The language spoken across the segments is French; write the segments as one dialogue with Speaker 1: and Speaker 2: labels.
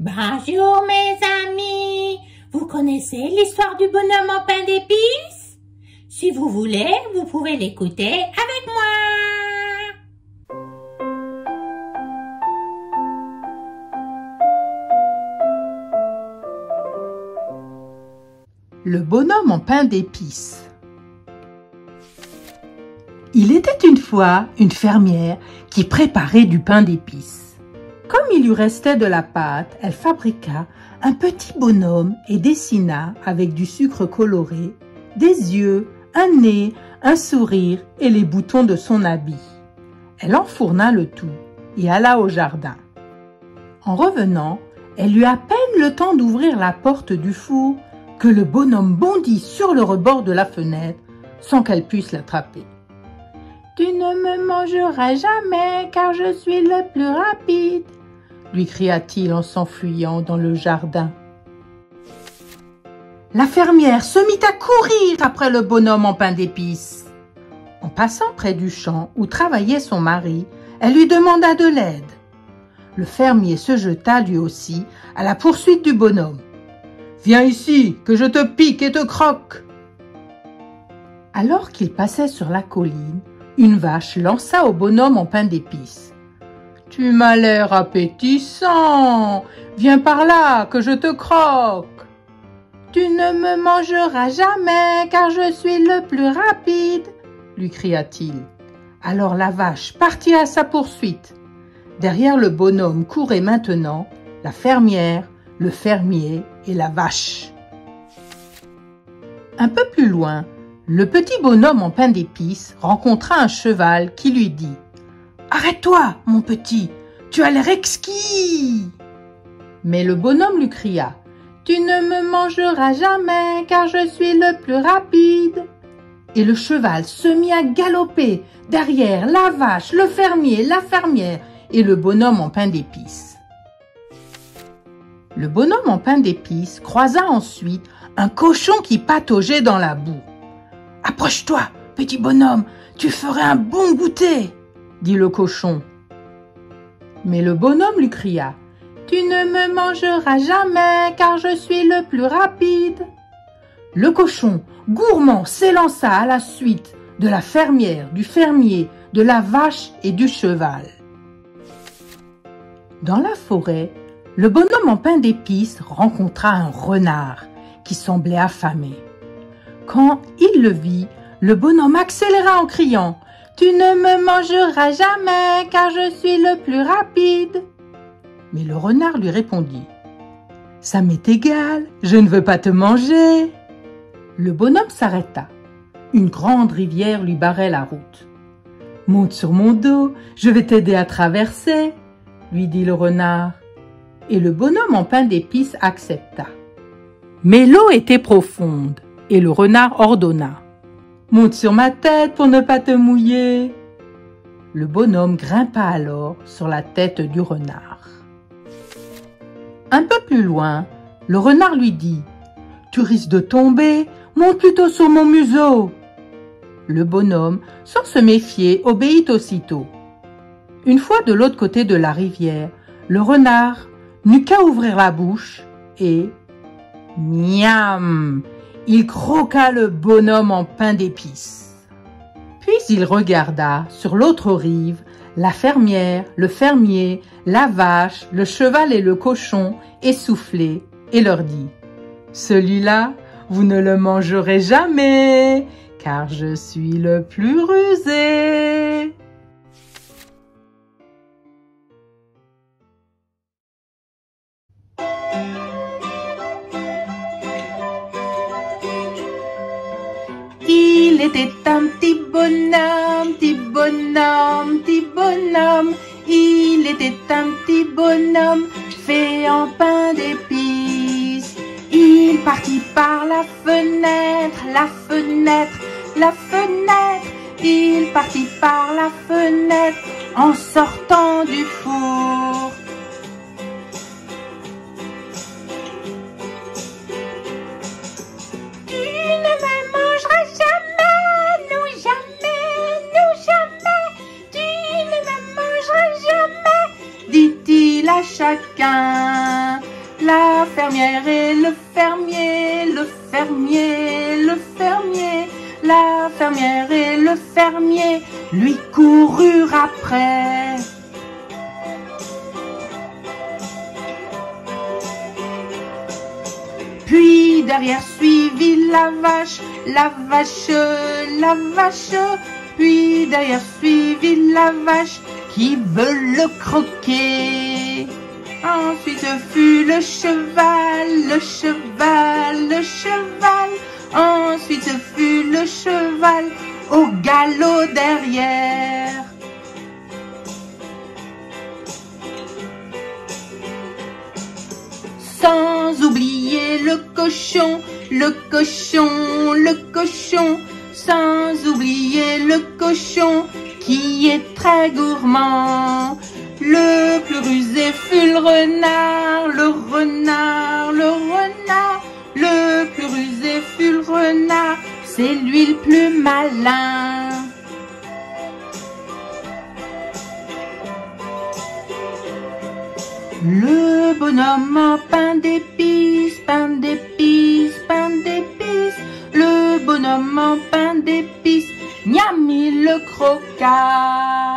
Speaker 1: Bonjour mes amis, vous connaissez l'histoire du bonhomme en pain d'épices? Si vous voulez, vous pouvez l'écouter avec moi.
Speaker 2: Le bonhomme en pain d'épices. Il était une fois une fermière qui préparait du pain d'épices. Comme il lui restait de la pâte, elle fabriqua un petit bonhomme et dessina avec du sucre coloré des yeux, un nez, un sourire et les boutons de son habit. Elle enfourna le tout et alla au jardin. En revenant, elle eut à peine le temps d'ouvrir la porte du four que le bonhomme bondit sur le rebord de la fenêtre sans qu'elle puisse l'attraper. « Tu ne me mangeras jamais car je suis le plus rapide !» lui cria-t-il en s'enfuyant dans le jardin. La fermière se mit à courir après le bonhomme en pain d'épices. En passant près du champ où travaillait son mari, elle lui demanda de l'aide. Le fermier se jeta lui aussi à la poursuite du bonhomme. « Viens ici, que je te pique et te croque !» Alors qu'il passait sur la colline, une vache lança au bonhomme en pain d'épices. « Tu m'as l'air appétissant, viens par là, que je te croque. »« Tu ne me mangeras jamais, car je suis le plus rapide, » lui cria-t-il. Alors la vache partit à sa poursuite. Derrière le bonhomme couraient maintenant la fermière, le fermier et la vache. Un peu plus loin, le petit bonhomme en pain d'épices rencontra un cheval qui lui dit « Arrête-toi, mon petit, tu as l'air exquis !» Mais le bonhomme lui cria « Tu ne me mangeras jamais, car je suis le plus rapide !» Et le cheval se mit à galoper derrière la vache, le fermier, la fermière et le bonhomme en pain d'épices. Le bonhomme en pain d'épices croisa ensuite un cochon qui pataugeait dans la boue. « Approche-toi, petit bonhomme, tu ferais un bon goûter !» dit le cochon. Mais le bonhomme lui cria « Tu ne me mangeras jamais, car je suis le plus rapide !» Le cochon, gourmand, s'élança à la suite de la fermière, du fermier, de la vache et du cheval. Dans la forêt, le bonhomme en pain d'épices rencontra un renard qui semblait affamé. Quand il le vit, le bonhomme accéléra en criant « Tu ne me mangeras jamais, car je suis le plus rapide !» Mais le renard lui répondit « Ça m'est égal, je ne veux pas te manger !» Le bonhomme s'arrêta. Une grande rivière lui barrait la route. « Monte sur mon dos, je vais t'aider à traverser !» lui dit le renard. Et le bonhomme en pain d'épices accepta. Mais l'eau était profonde et le renard ordonna « Monte sur ma tête pour ne pas te mouiller !» Le bonhomme grimpa alors sur la tête du renard. Un peu plus loin, le renard lui dit « Tu risques de tomber, monte plutôt sur mon museau !» Le bonhomme, sans se méfier, obéit aussitôt. Une fois de l'autre côté de la rivière, le renard n'eut qu'à ouvrir la bouche et miam, il croqua le bonhomme en pain d'épices. Puis il regarda sur l'autre rive la fermière, le fermier, la vache, le cheval et le cochon essoufflés et leur dit « Celui-là, vous ne le mangerez jamais, car je suis le plus rusé. » Il était un petit bonhomme, petit bonhomme, petit bonhomme. Il était un petit bonhomme fait en pain d'épices. Il partit par la fenêtre, la fenêtre, la fenêtre. Il partit par la fenêtre en sortant du four. À chacun, La fermière et le fermier, le fermier, le fermier. La fermière et le fermier lui coururent après. Puis derrière suivit la vache, la vache, la vache. Puis derrière suivit la vache qui veut le croquer. Ensuite fut le cheval, le cheval, le cheval. Ensuite fut le cheval au galop derrière. Sans oublier le cochon, le cochon, le cochon. Sans oublier le cochon qui est très gourmand. Le plus rusé fut le renard, le renard, le renard. Le plus rusé fut le renard, c'est lui le plus malin. Le bonhomme en pain d'épices, pain d'épices, pain d'épices. Le bonhomme en pain d'épices, Miami le croqua.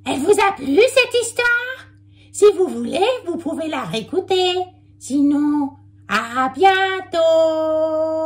Speaker 1: Elle vous a plu cette histoire? Si vous voulez, vous pouvez la réécouter. Sinon, à bientôt!